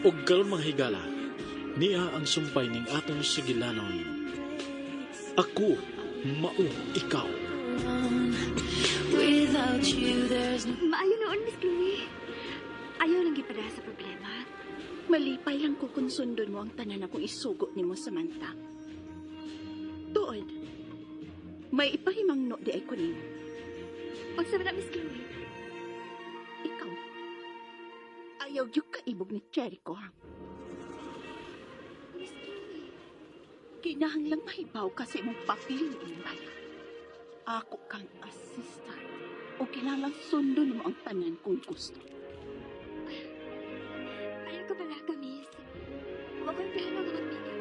ug karon mga higala, niya ang sumpay ning atong sigilanon. Ako mao ikaw. Without you, there's no... Maayo noon, Miss Chloe. Ayaw lang gipada sa problema. Malipay lang ko kung sundon mo ang tanan akong isugo ni mo Samantha. Tuod, may ipahimang no di ay kunin. Unsa man na, Miss Chloe? Ikaw, ayaw yung kaibog ni Jericho, ha? Miss Chloe. Kinahanglang mahibaw kasi mong papili ni bayan. Ako kang assistant o kinahanglang sundon mo ang tanan kung gusto. Ayaw ka pala ka, Miss. Huwag ko'y plano nga magpigil.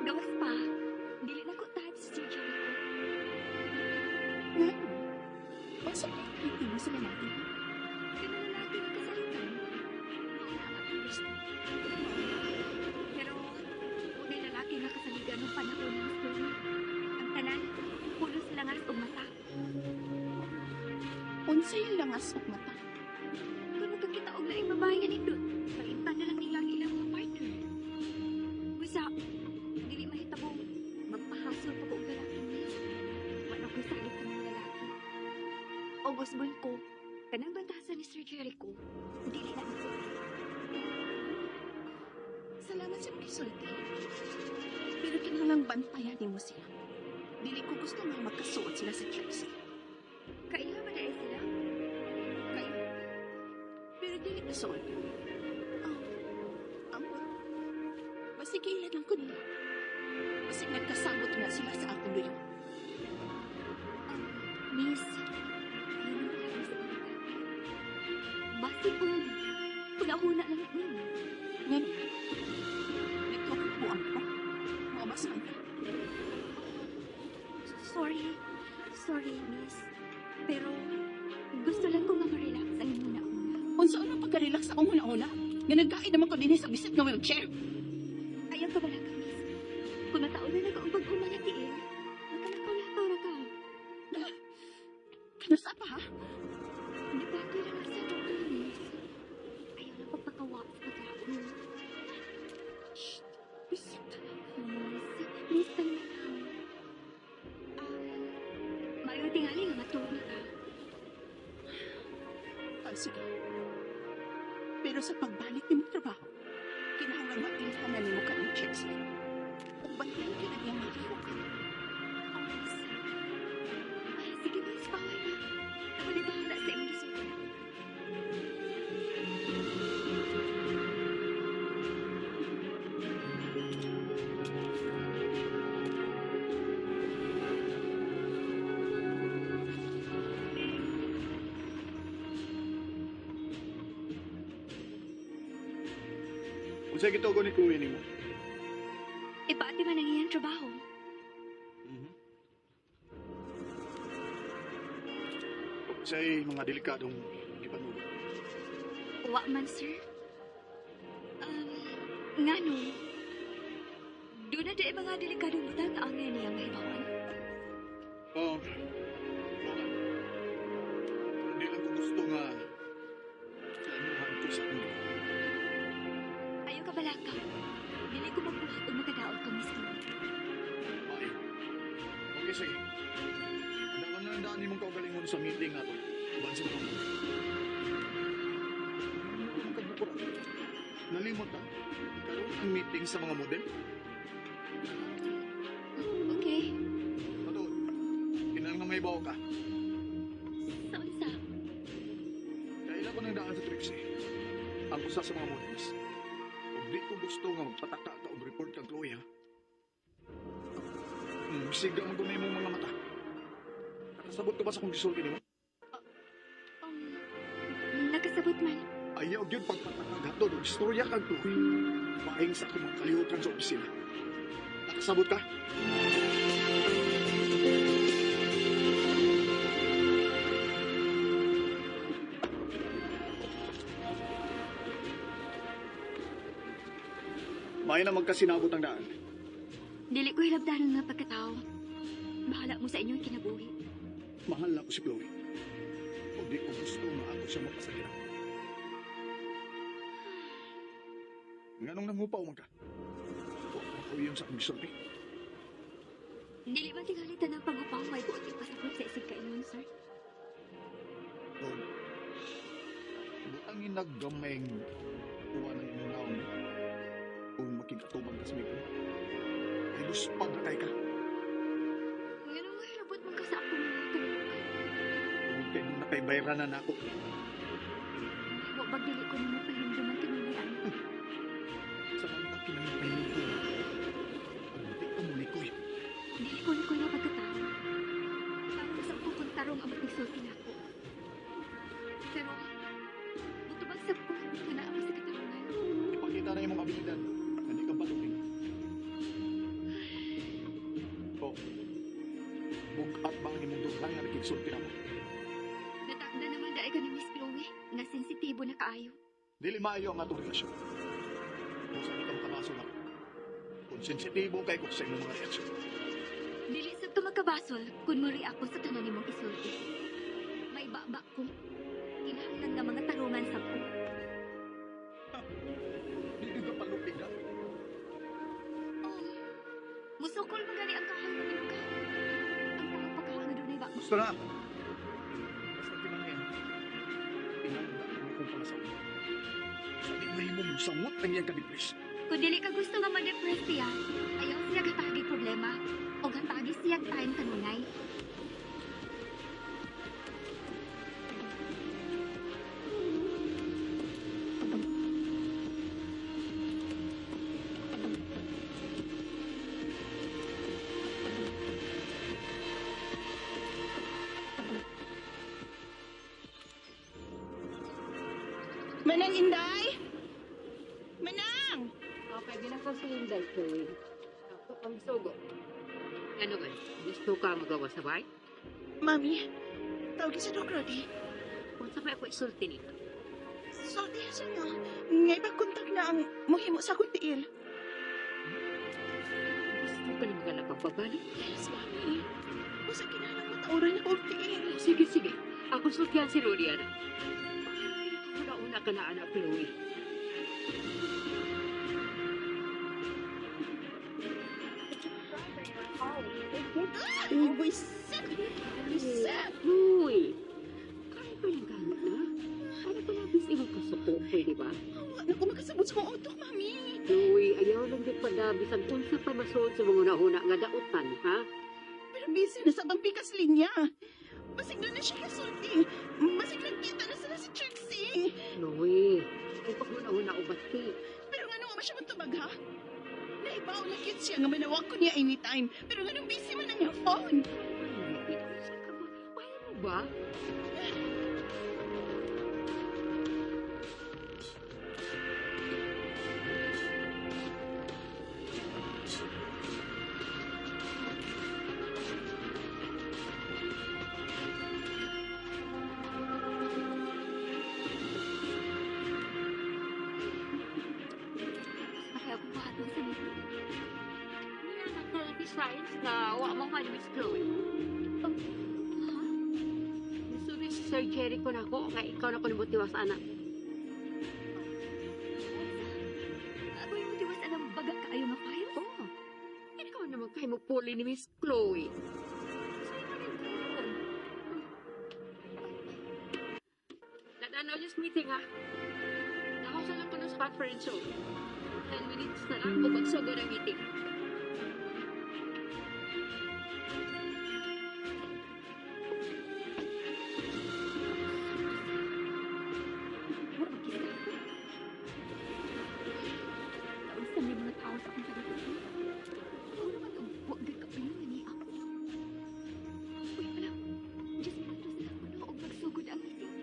Gawas pa, dili na ko tayo sa Jericho. Nga, basta hindi mo sila natin. Kaya na lalaki na kasalitan. Mauna ang understand. Pero, kung may lalaki nga kasaligan ng panahon ng Miss Chloe, ang tanan, puno sila nga sa mata. Unsay langas og mata. Kung magkakita og laing babae nga nindot, palintan na lang nilang ilang mga partner. Busa, dili mahitabong magpahasol pa ko og lalaki, Miss. Wala ko'y salit ng mga lalaki. O gusbon ko, kanang bantasan ni Sir Jericho, dili na ito. Salamat sa pagkisulti. Pero kinahanglang bantayan ni mo siya. Dili ko gusto nga magkasuot sila sa Trixie. Kaya ba na sila? Kayo. Pero dili kasuot. Oh, ambot. Basigilan lang ko nila. Basig nagkasabot nga sila sa akong luyo. Miss, ayun ang palagi sa mga lalaki. Basig po, pag-ahuna lang ito. Ngayon, nagkakupuan ko. Mabas man ka. Sorry, Miss. Pero, gusto lang ko nga ma-relax ang una-una. Kung saan ang pagka-relax akong huna-huna, nga nagkain naman ko din sa bisit ng wheelchair. Ayaw ka bala ka, Miss. Kung nataon na nag-aumpag umanatiin, makalakaw-lakaw na ka. Kanasa pa, ha? Depende lang sa doktor, Miss. Ayaw na pagpakawa sa pagkako. Shh! Bisit. Miss, tala na. Mayo tingali nga matulog na ka. Ah, sige. Pero sa pagbalik ni mo trabaho, kinahanglan mailhan na ni mo ka ng checks na. Kung bantayan ka na niyang makiho ka. Oh, Miss. Sige, Miss, paway na. Ako na bahala sa imong gisugan. Unsay gitugo ni Chloe nimo? Ipati man ang iyang trabaho. Unsay mga delikadong gipanugot? Wa man, sir. Nga no. Doon na di mga delikadong butang ang ngayon niyang mahibawan. Oo. Hindi lang ko gusto nga planuhan ko sa kuno. Ayaw ka balaka. Dili ko magbuhat o magkadaot ka, Miss Chloe. Ay. Okay, sige. Andaman lang daan nimong kaugalingon sa meeting ato. Ban sa mga nalimot na. Karoon ang meeting sa mga model. Okay. Matuod. Kinahanglan nga may bawo ka. Sa unsa? Kailan ko nang daan sa Trixie. Ang usa sa mga models. Kung di ko gusto nga magpataka ka o report kang Chloe, ha? Siga mo gunay mong mga mata. Nakasabot ka ba sa kong gisulti nimo? Nakasabot man. Ayaw yun pagpatakag hato ng istorya kang Chloe. Paing sa akong kalihutan sa opisina. Nakasabot ka? May na magkasinabot ang daan. Dili ko hilabdanan nga pagkatao. Bahala mo sa inyong kinabuhi. Mahal na ko si Chloe. O di ko gusto na ako siya mapasakit. Nganong nangupaw man ka? O yun sa akong gisulti. Dili man tingalitan ng pag-upaw, may buot yung pasapot sa isig kainon, sir. O, butangin naggamay tuwa ng imong naong kung makikatuban ka sa mga ay luspag na kay ka. Ganun nga, labot man ka sa akong mga kalukan. Kung kayo na kay bayranan na ako. Huwag bagdili ko nimo pahinduman kinunay anak. Sa mga kinahingin ko. Hindi ko mulikoy. Dili ko na ko na pagkatao. Parang sa kong tarong ang magpisulti na ako. Pero, butubag sa ko, kana ang sa katarungan. Ipakita na yung mga abilidad. Hindi ka balutin. O, bugat ba ang imong dughan nga nakiksulti na mo? Natakda naman dahil ka ni Miss Chloe, na sensitibo na kaayo. Dili maayo ang atong relasyon. Kung saan ikaw makabaso na. Kung sensitibo kay ko sa inyong mga reaksyon. Dili sa tumagkabasol, kung muri ako sa tanan nimong isulti. May baba ko. Kinahanglan nga mga tarungan sa ko. Hindi ka palupig na. Musukol mo gani ang kahang na minuga. Ang tawag pagkahang na dunay ba? Gusto na. Basta kinangin. Pinagda mo kung pangasawa. Sa di mahimong musamot ang iyang kadipres. Kung dili ka gusto nga ma-depress siya, ayaw siya gatagi problema. O gatagi siya time kanunay. Manang Inday! Manang! Okay, binakasunday ko eh. Ako ang sugo. Ano ba? Gusto ka magawa sa bahay? Mami, tawagin sa Doc Rodi. Kung sa may ako isulti nito. Sorry siya na. Ngay pagkontak na ang muhimo sa kuntiil. Gusto ka na magala pagbabalik? Yes, Mami. Basta kinahanglan mo tauran na kuntiil. Sige, sige. Ako sultihan si Rodiana. Una ka na anak, Chloe. Ay, buisit! Buisit! Chloe! Kaya ko lang gamit na. Kaya ko labis ibang kasuko, pwede ba? Ano ko makasabot sa kong utok, Mami? Chloe, ayaw lang di padabis ang unsa pa masood sa mga nahuna nga dautan, ha? Pero busy na sa pampikas linya. Basig na siya kasulti. Basig nagkita na sila si Trixie. Chloe, ay pag una-una o bati. Pero nga nung siya matubag, ha? Naibaw na cute siya nga manawag ko niya anytime. Pero nga nung busy man ang iyang phone. Kaya mo ba? Kaya ako buhaton sa nito. Besides, na wa mo man Miss Chloe. Ha? Sorry si Sir Jericho na ako, nga ikaw na ko nabutiwas anak. Ako yung mutiwas alam baga kaayo nga kayo? Oo. Ikaw naman kayo mo puli ni Miss Chloe. Natanaw yung meeting ha. Nakasal lang ko ng spot for show. 10 minutes na lang o magsugo ng meeting. Huwag magkita ako. Tapos na may mga tao sa akong pagkakita. Ako naman ang huwag gagawin ni ako. Uy, alam. Diyos mo na sila ko na huwag magsugod ang meeting.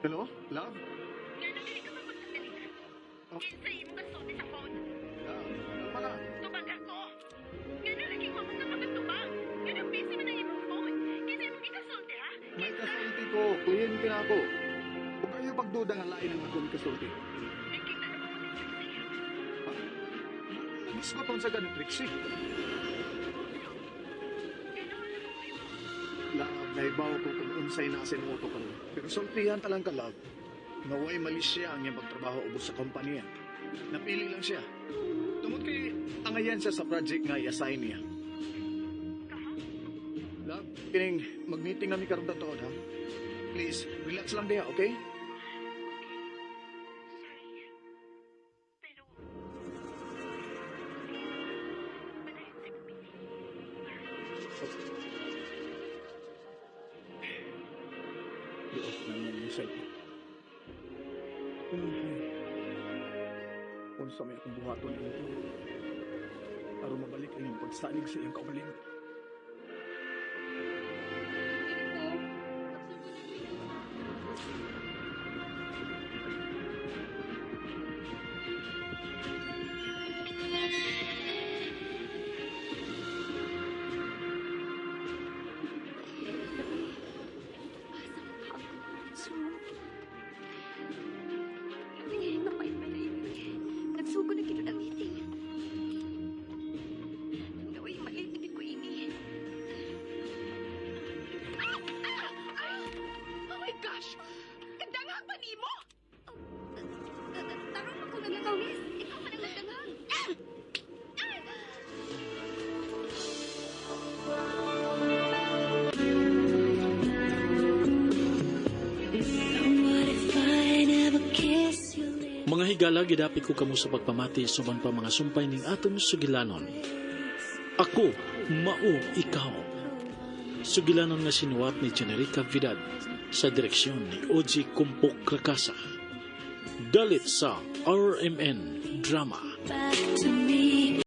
Hello? Love? Gano'n dili ka mapagkakalitan. Oh. Kinsay mo kasulti sa phone. Love? Ano pa na? Tubag ako. Gano'n lagi mo mga pagkatubag. Gano'n busy man ang imong phone. Kinsay mo ikasulti, ha? May kasulti ko. Kliyente na ako. Huwag kayo pagduda nga lain ang ako ni kasulti. Nagkita na mo ni Trixie. Ha? Iskoton sa ganit, Trixie. Lab, naibaw ko kung unsay na sa moto ka. Pero sultihan talang ka, Lab. Naway mali siya ang iyang pagtrabaho ubos sa kompanya. Napili lang siya. Tungod kay angayan siya sa project nga i-assign niya. Lab, kining mag-meeting namin karon taon, ha? Please, relax lang diha, okay? Di-off na niya yung cellphone. Kung sa may akong buhaton ito, para mabalik ang iyong pagsalig sa iyong kaumaling. Nagsugo na gito ng meeting. Naway mali, hindi ko ini. Oh my gosh! Kadangag ba ni mo? Tarong ako nagagawis. Ikaw pa nang nagdangang. What if I never kiss you? Mga higala, gidapit ko kamo sa pagpamati suban pa mga sumpay ning aton sugilanon. Ako, mao, ikaw. Sugilanon nga sinuwat ni Generica Vidal sa direksyon ni OG Kumpok Rakasa. Dalit sa RMN Drama. Back to me.